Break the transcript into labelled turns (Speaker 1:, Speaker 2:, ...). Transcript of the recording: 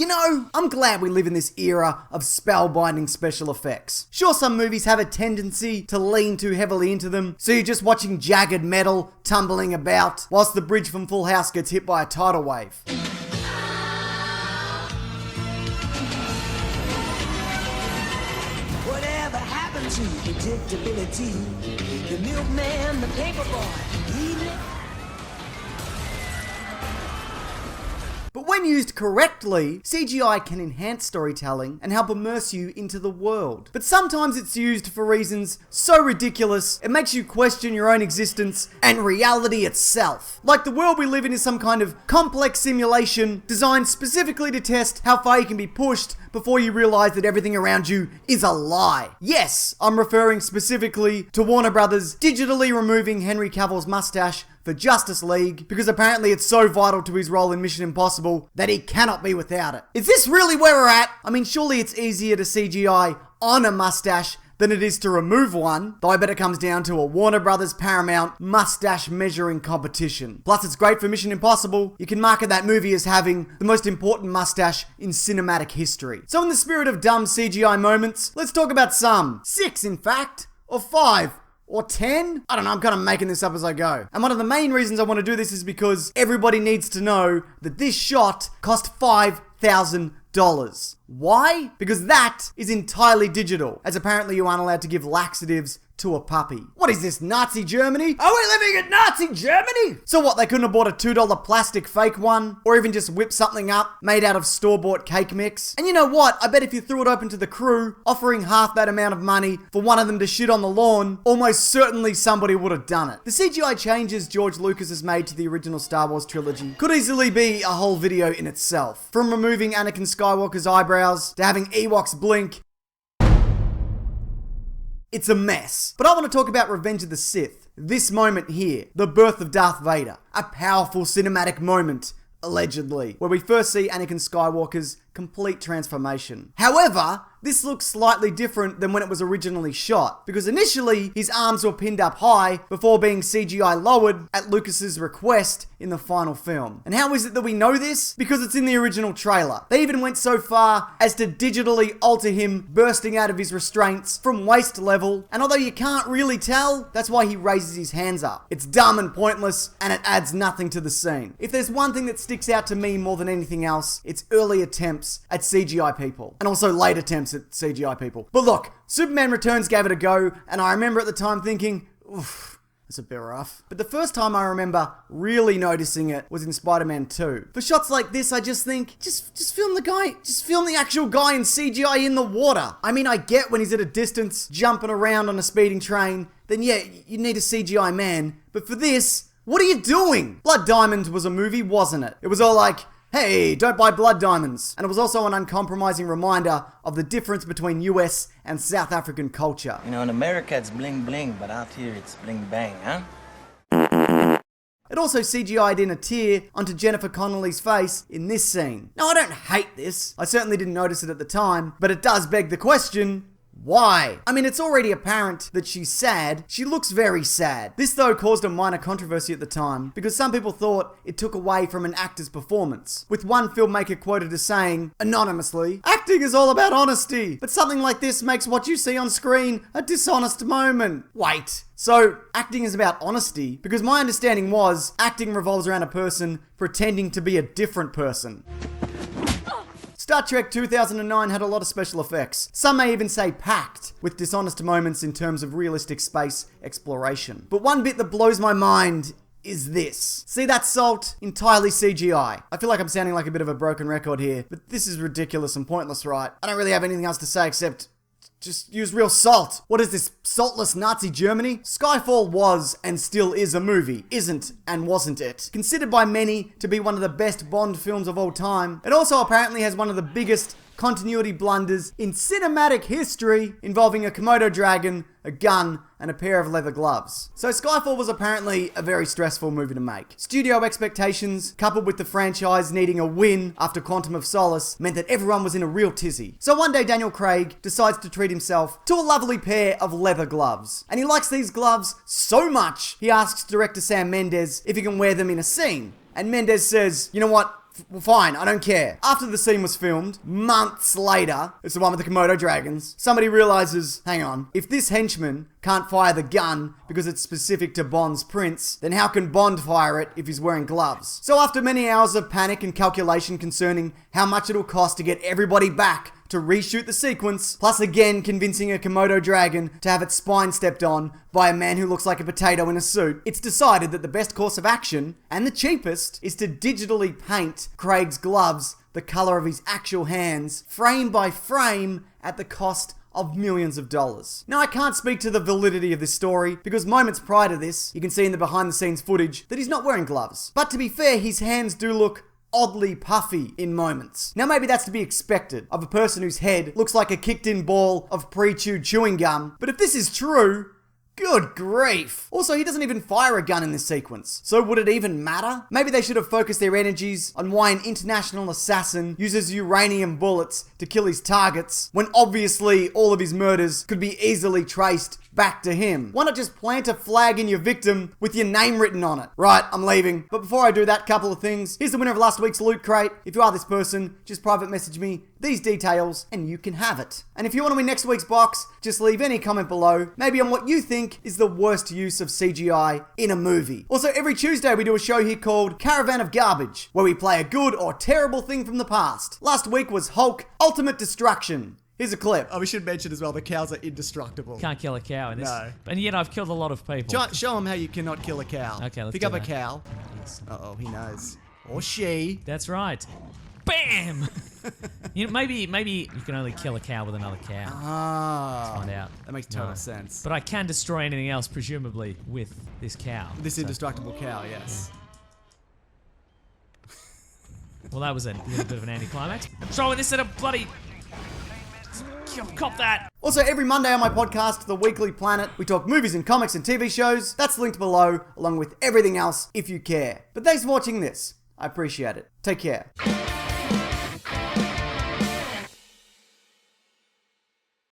Speaker 1: You know, I'm glad we live in this era of spellbinding special effects. Sure, some movies have a tendency to lean too heavily into them, so you're just watching jagged metal tumbling about whilst the bridge from Full House gets hit by a tidal wave.
Speaker 2: Whatever happened to predictability? The milkman, the paperboy, he
Speaker 1: But when used correctly, CGI can enhance storytelling and help immerse you into the world. But sometimes it's used for reasons so ridiculous, it makes you question your own existence and reality itself. Like the world we live in is some kind of complex simulation designed specifically to test how far you can be pushed before you realize that everything around you is a lie. Yes, I'm referring specifically to Warner Brothers digitally removing Henry Cavill's mustache for Justice League, because apparently it's so vital to his role in Mission Impossible that he cannot be without it. Is this really where we're at? I mean, surely it's easier to CGI on a mustache than it is to remove one, though I bet it comes down to a Warner Brothers Paramount mustache measuring competition. Plus, it's great for Mission Impossible. You can market that movie as having the most important mustache in cinematic history. So in the spirit of dumb CGI moments, let's talk about some. 6, in fact, or 5. Or 10? I don't know, I'm kind of making this up as I go. And one of the main reasons I want to do this is because everybody needs to know that this shot cost $5,000. Why? Because that is entirely digital, as apparently you aren't allowed to give laxatives to a puppy. What is this, Nazi Germany? Are we living in Nazi Germany? So what, they couldn't have bought a $2 plastic fake one? Or even just whip something up made out of store-bought cake mix? And you know what? I bet if you threw it open to the crew, offering half that amount of money for one of them to shit on the lawn, almost certainly somebody would have done it. The CGI changes George Lucas has made to the original Star Wars trilogy could easily be a whole video in itself. From removing Anakin Skywalker's eyebrows to having Ewoks blink, it's a mess. But I want to talk about Revenge of the Sith. This moment here, the birth of Darth Vader. A powerful cinematic moment, allegedly, where we first see Anakin Skywalker's complete transformation. However, this looks slightly different than when it was originally shot, because initially his arms were pinned up high before being CGI lowered at Lucas's request in the final film. And how is it that we know this? Because it's in the original trailer. They even went so far as to digitally alter him bursting out of his restraints from waist level, and although you can't really tell, that's why he raises his hands up. It's dumb and pointless, and it adds nothing to the scene. If there's one thing that sticks out to me more than anything else, it's early attempts at CGI people, and also late attempts at CGI people. But look, Superman Returns gave it a go, and I remember at the time thinking, oof, that's a bit rough. But the first time I remember really noticing it was in Spider-Man 2. For shots like this, I just think, just film the guy, just film the actual guy in CGI in the water. I mean, I get when he's at a distance, jumping around on a speeding train, then yeah, you need a CGI man. But for this, what are you doing? Blood Diamond was a movie, wasn't it? It was all like, hey, don't buy blood diamonds. And it was also an uncompromising reminder of the difference between US and South African culture.
Speaker 3: You know, in America it's bling bling, but out here it's bling bang, huh?
Speaker 1: It also CGI'd in a tear onto Jennifer Connelly's face in this scene. Now, I don't hate this. I certainly didn't notice it at the time, but it does beg the question, why? I mean, it's already apparent that she's sad. She looks very sad. This, though, caused a minor controversy at the time because some people thought it took away from an actor's performance, with one filmmaker quoted as saying, anonymously, "Acting is all about honesty, but something like this makes what you see on screen a dishonest moment." Wait. So, acting is about honesty? Because my understanding was, acting revolves around a person pretending to be a different person. Star Trek 2009 had a lot of special effects. Some may even say packed with dishonest moments in terms of realistic space exploration. But one bit that blows my mind is this. See that salt? Entirely CGI. I feel like I'm sounding like a bit of a broken record here, but this is ridiculous and pointless, right? I don't really have anything else to say except just use real salt. What is this, saltless Nazi Germany? Skyfall was and still is a movie, isn't and wasn't it? Considered by many to be one of the best Bond films of all time, it also apparently has one of the biggest continuity blunders in cinematic history, involving a Komodo dragon, a gun, and a pair of leather gloves. So Skyfall was apparently a very stressful movie to make. Studio expectations, coupled with the franchise needing a win after Quantum of Solace, meant that everyone was in a real tizzy. So one day Daniel Craig decides to treat himself to a lovely pair of leather gloves. And he likes these gloves so much, he asks director Sam Mendes if he can wear them in a scene. And Mendes says, you know what? Well, fine, I don't care. After the scene was filmed, months later, it's the one with the Komodo dragons, somebody realizes, hang on, if this henchman can't fire the gun because it's specific to Bond's prints, then how can Bond fire it if he's wearing gloves? So after many hours of panic and calculation concerning how much it'll cost to get everybody back to reshoot the sequence, plus again convincing a Komodo dragon to have its spine stepped on by a man who looks like a potato in a suit, it's decided that the best course of action, and the cheapest, is to digitally paint Craig's gloves the colour of his actual hands, frame by frame, at the cost of millions of dollars. Now, I can't speak to the validity of this story, because moments prior to this, you can see in the behind the scenes footage that he's not wearing gloves. But to be fair, his hands do look oddly puffy in moments. Now maybe that's to be expected of a person whose head looks like a kicked in ball of pre-chewed chewing gum, but if this is true, good grief. Also, he doesn't even fire a gun in this sequence, so would it even matter? Maybe they should have focused their energies on why an international assassin uses uranium bullets to kill his targets, when obviously all of his murders could be easily traced back to him. Why not just plant a flag in your victim with your name written on it? Right, I'm leaving. But before I do that, couple of things. Here's the winner of last week's Loot Crate. If you are this person, just private message me these details and you can have it. And if you want to win next week's box, just leave any comment below, maybe on what you think is the worst use of CGI in a movie. Also, every Tuesday we do a show here called Caravan of Garbage, where we play a good or terrible thing from the past. Last week was Hulk Ultimate Destruction. Here's a clip.
Speaker 4: Oh, we should mention as well, the cows are indestructible.
Speaker 5: Can't kill a cow in this.
Speaker 4: No.
Speaker 5: And yet I've killed a lot of people.
Speaker 4: Show them how you cannot kill a cow.
Speaker 5: Okay, let's
Speaker 4: Pick
Speaker 5: do
Speaker 4: up a
Speaker 5: that.
Speaker 4: cow.
Speaker 5: Yes.
Speaker 4: Uh-oh, he knows. Or she.
Speaker 5: That's right. Bam! Maybe you can only kill a cow with another cow.
Speaker 4: Ah.
Speaker 5: Find out.
Speaker 4: That makes total sense.
Speaker 5: But I can destroy anything else, presumably, with this cow.
Speaker 4: This indestructible cow, yes.
Speaker 5: Well, that was a little bit of an anticlimax. Throwing this at a bloody... Cop that!
Speaker 1: Also, every Monday on my podcast, The Weekly Planet, we talk movies and comics and TV shows. That's linked below, along with everything else if you care. But thanks for watching this. I appreciate it. Take care.